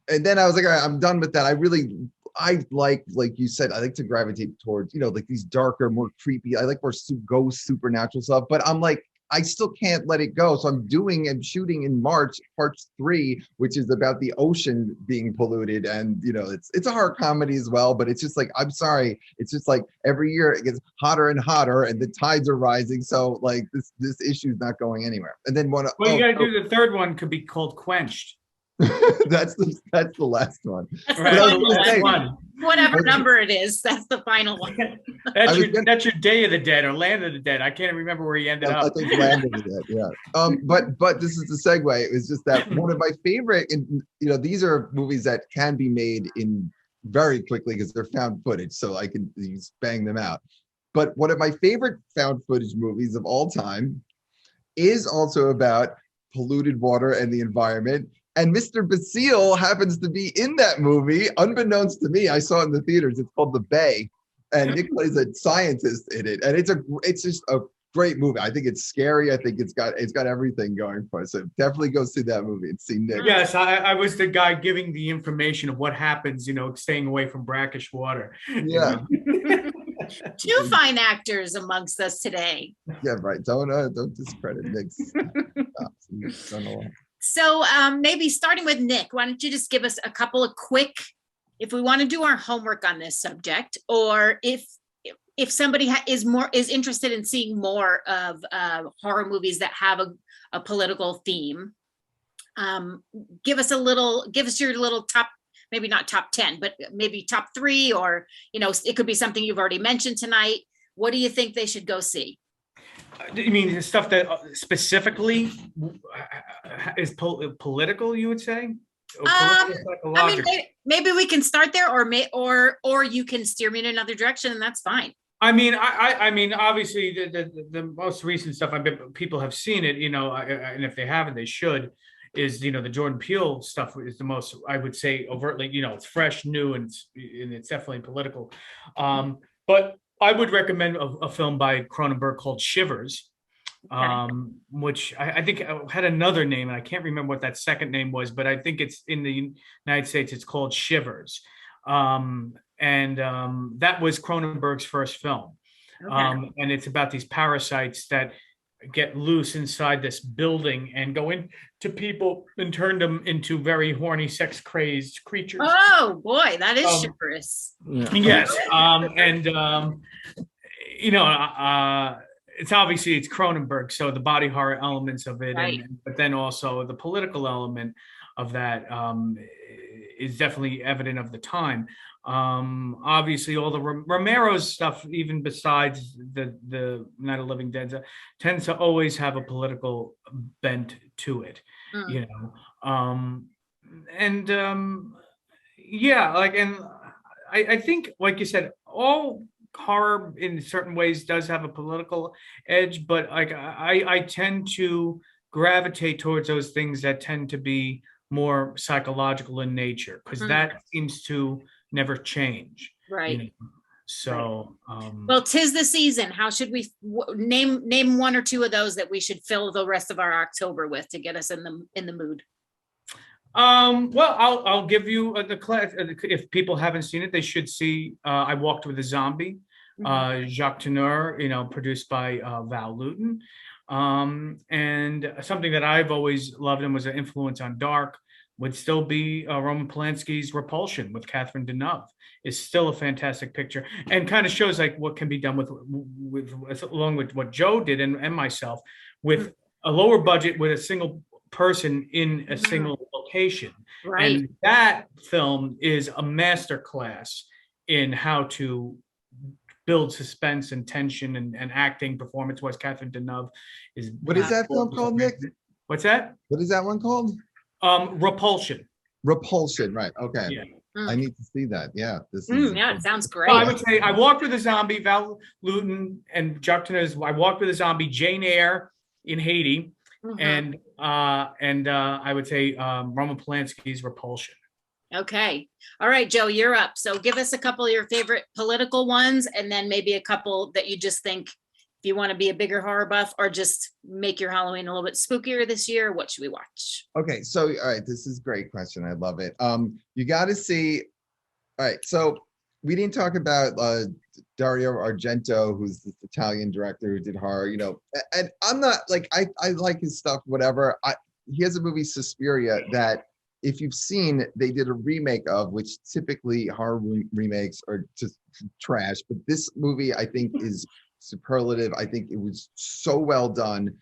S4: and then I was like, all right, I'm done with that. I like you said, I like to gravitate towards, you know, like these darker, more creepy, I like more ghost supernatural stuff, but I'm like, I still can't let it go. So I'm doing and shooting in March, Parched 3, which is about the ocean being polluted. And, you know, it's a horror comedy as well, but it's just like, I'm sorry. It's just like every year it gets hotter and hotter and the tides are rising. So like this issue is not going anywhere. And then
S2: you got to do the third one could be called Quenched.
S4: that's the last one.
S1: That's
S2: right.
S1: the
S2: That's one.
S1: Whatever number it is, that's the final one.
S2: That's your Day of the Dead or Land of the Dead. I can't remember where he ended up.
S4: I think Land of the Dead, yeah. But this is the segue. It was just that one of my favorite, and you know, these are movies that can be made in very quickly because they're found footage, so I can just bang them out. But one of my favorite found footage movies of all time is also about polluted water and the environment. And Mr. Basile happens to be in that movie, unbeknownst to me. I saw it in the theaters. It's called The Bay, and Nick plays a scientist in it. And it's just a great movie. I think it's scary. I think it's got everything going for it. So definitely go see that movie and see Nick.
S2: Yes, I was the guy giving the information of what happens, you know, staying away from brackish water.
S4: Yeah.
S1: Two fine actors amongst us today.
S4: Yeah, right. Don't discredit Nick's. He's done a lot.
S1: So maybe starting with Nick, why don't you just give us a couple of quick, if we want to do our homework on this subject, or if somebody is interested in seeing more of horror movies that have a political theme, give us your little top, maybe not top 10, but maybe top 3, or, you know, it could be something you've already mentioned tonight. What do you think they should go see?
S2: You mean the stuff that specifically is political, you would say?
S1: I mean, maybe we can start there, or you can steer me in another direction, and that's fine.
S2: I mean, I mean, obviously, the most recent stuff people have seen it, you know, and if they haven't, they should. Is, you know, the Jordan Peele stuff is the most, I would say, overtly, you know, it's fresh, new, and it's definitely political. But I would recommend a film by Cronenberg called Shivers, which I think had another name, and I can't remember what that second name was, but I think it's in the United States, it's called Shivers. And that was Cronenberg's first film. And it's about these parasites that get loose inside this building and go into people and turn them into very horny, sex-crazed creatures.
S1: Oh boy, that is chivalrous.
S2: Yes, you know, it's obviously it's Cronenberg, so the body horror elements of it,
S1: right.
S2: But then also the political element of that is definitely evident of the time. Obviously all the Romero's stuff, even besides the Night of the Living Dead, tends to always have a political bent to it, you know. Yeah, like, and I think, like you said, all horror in certain ways does have a political edge, but like I tend to gravitate towards those things that tend to be more psychological in nature, because that seems to never change,
S1: right?
S2: You know? So
S1: well, 'tis the season. How should we name one or two of those that we should fill the rest of our October with to get us in the mood?
S2: Well, I'll give you the class. If people haven't seen it, they should see. I Walked with a Zombie, Jacques Tourneur, produced by Val Lewton, and something that I've always loved and was an influence on Dark would still be Roman Polanski's Repulsion with Catherine Deneuve. Is still a fantastic picture and kind of shows like what can be done with along with what Joe did and myself with a lower budget with a single person in a single location.
S1: Right.
S2: And that film is a masterclass in how to build suspense and tension and acting performance wise. Catherine Deneuve is.
S4: What is that film called, Nick?
S2: What's that?
S4: What is that one called?
S2: Repulsion.
S4: Repulsion, right. Okay.
S2: Yeah.
S4: I need to see that. Yeah. This is
S1: Yeah, it sounds great.
S2: Well, I would say I Walked with a Zombie, Val Lewton and Jacques Tourneur's I Walked with a Zombie, Jane Eyre in Haiti, and I would say Roman Polanski's Repulsion.
S1: Okay. All right, Joe, you're up. So give us a couple of your favorite political ones, and then maybe a couple that you just think if you want to be a bigger horror buff or just make your Halloween a little bit spookier this year, what should we watch?
S4: Okay, so all right, this is a great question. I love it. You got to see. All right, so we didn't talk about Dario Argento, who's this Italian director who did horror. And I'm not like I like his stuff, whatever. He has a movie Suspiria that if you've seen, they did a remake of, which typically horror remakes are just trash. But this movie, I think, is superlative. I think it was so well done.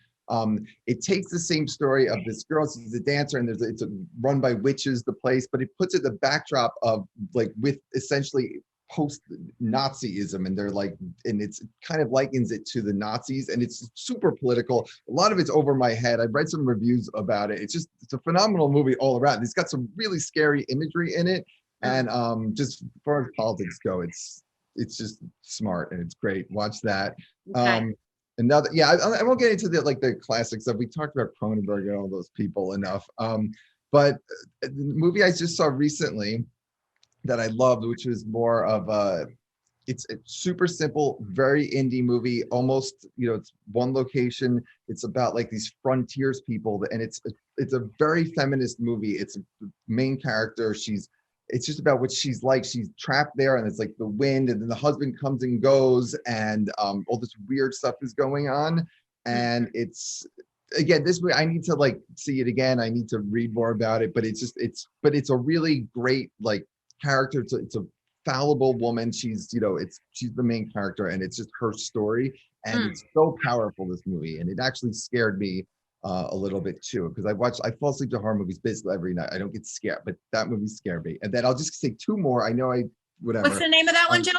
S4: It takes the same story of this girl. She's a dancer, and it's run by witches, the place, but it puts it the backdrop of like with essentially post-Nazism, and they're like, and it's kind of likens it to the Nazis, and it's super political. A lot of it's over my head. I've read some reviews about it. It's a phenomenal movie all around. It's got some really scary imagery in it, and just as far as politics go, it's just smart and it's great. Watch that.
S1: Okay.
S4: Another, yeah, I won't get into the classic stuff. We talked about Cronenberg and all those people enough. But the movie I just saw recently that I loved, which was more of it's a super simple, very indie movie. Almost, it's one location. It's about like these frontiers people, and it's a very feminist movie. It's a main character. It's just about what she's like. She's trapped there, and it's like the wind, and then the husband comes and goes, and all this weird stuff is going on. And it's, again, this way I need to like see it again. I need to read more about it, but it's a really great like character. It's a fallible woman. She's she's the main character, and it's just her story, and it's so powerful, this movie, and it actually scared me a little bit too, because I fall asleep to horror movies basically every night. I don't get scared, but that movie scared me. And then I'll just say two more. I know whatever.
S1: What's the name of that one, Joe?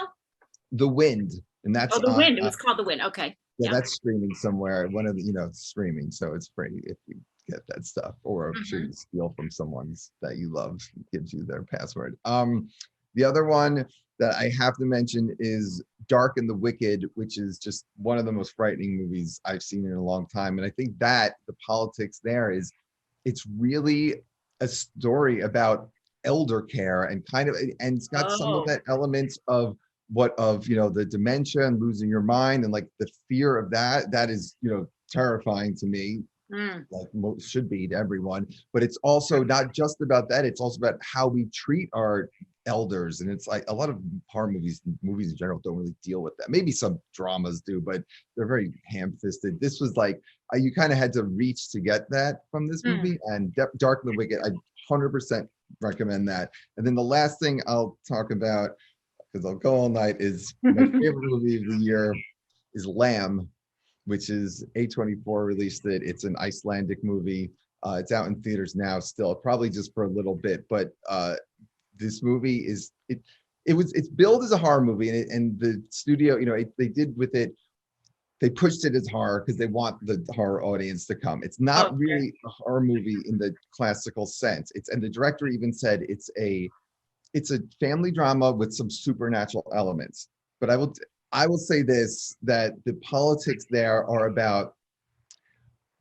S4: The Wind, and that's
S1: The Wind. It was called The Wind. Okay.
S4: Yeah, that's streaming somewhere. One of the it's streaming, so it's free if you get that stuff, or I'm sure you steal from someone's that you love, gives you their password. The other one that I have to mention is Dark and the Wicked, which is just one of the most frightening movies I've seen in a long time. And I think that the politics there is, it's really a story about elder care and and it's got some of that element of the dementia and losing your mind and like the fear of that is, terrifying to me. Like most should be to everyone, but it's also not just about that. It's also about how we treat our elders, and it's like a lot of horror movies in general don't really deal with that. Maybe some dramas do, but they're very ham-fisted. This was like you kind of had to reach to get that from this movie. And Dark and the Wicked, I 100% recommend that. And then the last thing I'll talk about, because I'll go all night, is my favorite movie of the year is Lamb, which is A24 released it. It's an Icelandic movie. It's out in theaters now still, probably just for a little bit, but this movie is it's billed as a horror movie, and the studio, they did with it, they pushed it as horror because they want the horror audience to come. It's not really a horror movie in the classical sense. And the director even said it's a family drama with some supernatural elements. But I will say this, that the politics there are about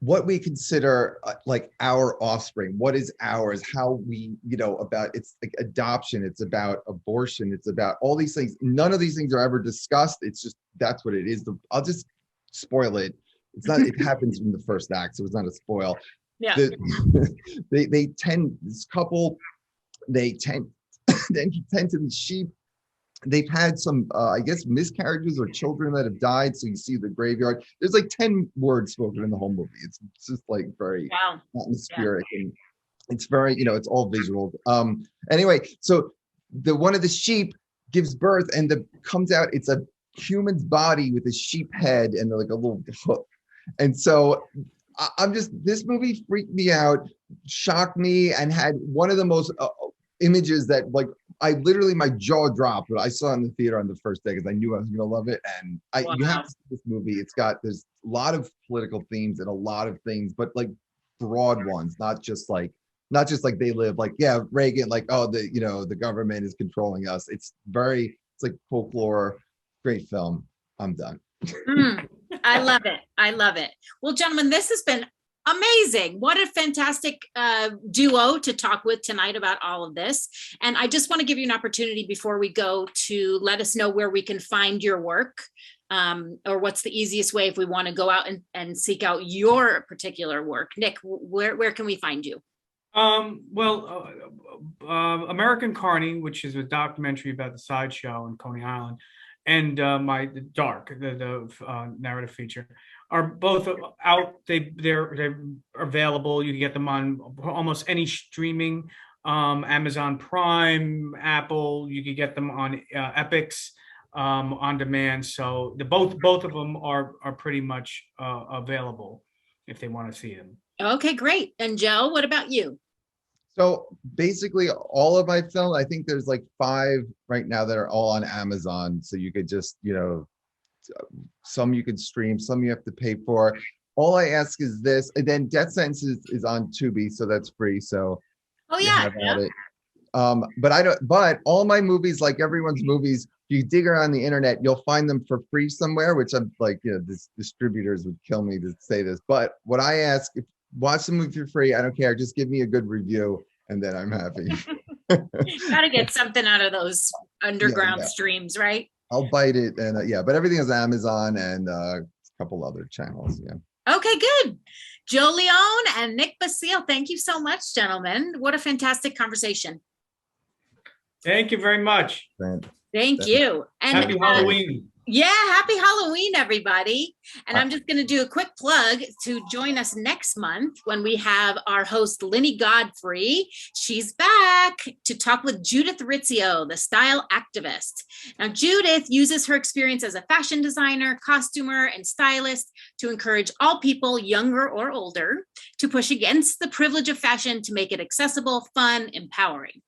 S4: what we consider like our offspring, what is ours, how we, about, it's like adoption, it's about abortion, it's about all these things. None of these things are ever discussed. It's just, that's what it is. I'll just spoil it. It's not, it happens in the first act, so it's not a spoil.
S1: Yeah.
S4: They tend, this couple, they tend to the sheep. They've had some, I guess, miscarriages or children that have died. So you see the graveyard. There's like 10 words spoken in the whole movie. It's just like very atmospheric, and it's very, it's all visual. Anyway, so one of the sheep gives birth and comes out. It's a human's body with a sheep head and like a little hook. And so this movie freaked me out, shocked me, and had one of the most images that, like, I literally, my jaw dropped, but I saw it in the theater on the first day because I knew I was going to love it. And you have to see this movie. There's a lot of political themes and a lot of things, but like broad ones, not just like they live like, yeah, Reagan, like, oh, the government is controlling us. It's like folklore. Great film. I'm done.
S1: I love it. I love it. Well, gentlemen, this has been amazing. What a fantastic duo to talk with tonight about all of this. And I just want to give you an opportunity before we go to let us know where we can find your work, or what's the easiest way if we want to go out and seek out your particular work. Nick, where can we find you?
S2: American Carney, which is a documentary about the sideshow in Coney Island, and my Dark, the narrative feature, are both out. They're available. You can get them on almost any streaming, Amazon Prime, Apple. You can get them on Epix on demand. So both of them are pretty much available if they want to see them.
S1: Okay, great. And Joe, what about you?
S4: So basically all of my film, I think there's like 5 right now that are all on Amazon. So you could just, some you could stream, some you have to pay for. All I ask is this, and then Death Sentence is on Tubi, so that's free. So it. But all my movies, like everyone's movies, you dig around the internet, you'll find them for free somewhere, which I'm like, this distributors would kill me to say this. But what I ask, if watch the movie for free, I don't care, just give me a good review and then I'm happy.
S1: Gotta get something out of those underground streams, right?
S4: I'll bite it, and but everything is Amazon and a couple other channels.
S1: Okay, good. Joe Leone and Nick Basile, thank you so much, gentlemen. What a fantastic conversation.
S2: Thank you very much.
S1: Thank you. And
S2: happy Halloween.
S1: Yeah, happy Halloween, everybody. And I'm just going to do a quick plug to join us next month when we have our host, Linny Godfrey. She's back to talk with Judith Rizzio, the style activist. Now, Judith uses her experience as a fashion designer, costumer, and stylist to encourage all people, younger or older, to push against the privilege of fashion to make it accessible, fun, empowering.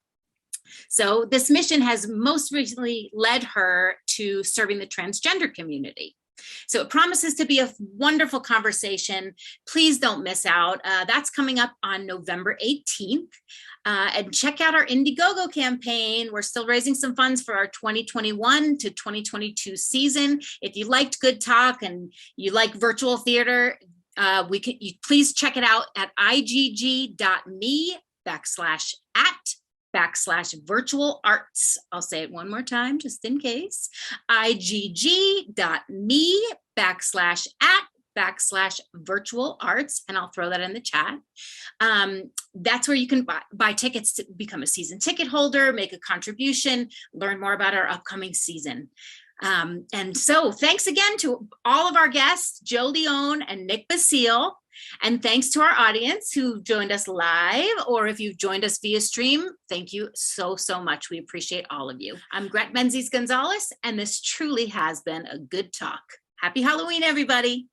S1: So this mission has most recently led her to serving the transgender community. So it promises to be a wonderful conversation. Please don't miss out. That's coming up on November 18th. And check out our Indiegogo campaign. We're still raising some funds for our 2021 to 2022 season. If you liked Good Talk and you like virtual theater, please check it out at igg.me/virtual arts. I'll say it one more time, just in case. igg.me/virtual arts. And I'll throw that in the chat. That's where you can buy tickets to become a season ticket holder, make a contribution, learn more about our upcoming season. And so thanks again to all of our guests, Joe Leone and Nick Basile. And thanks to our audience who joined us live, or if you've joined us via stream, thank you so, so much. We appreciate all of you. I'm Gret Menzies Gonzalez, and this truly has been a good talk. Happy Halloween, everybody.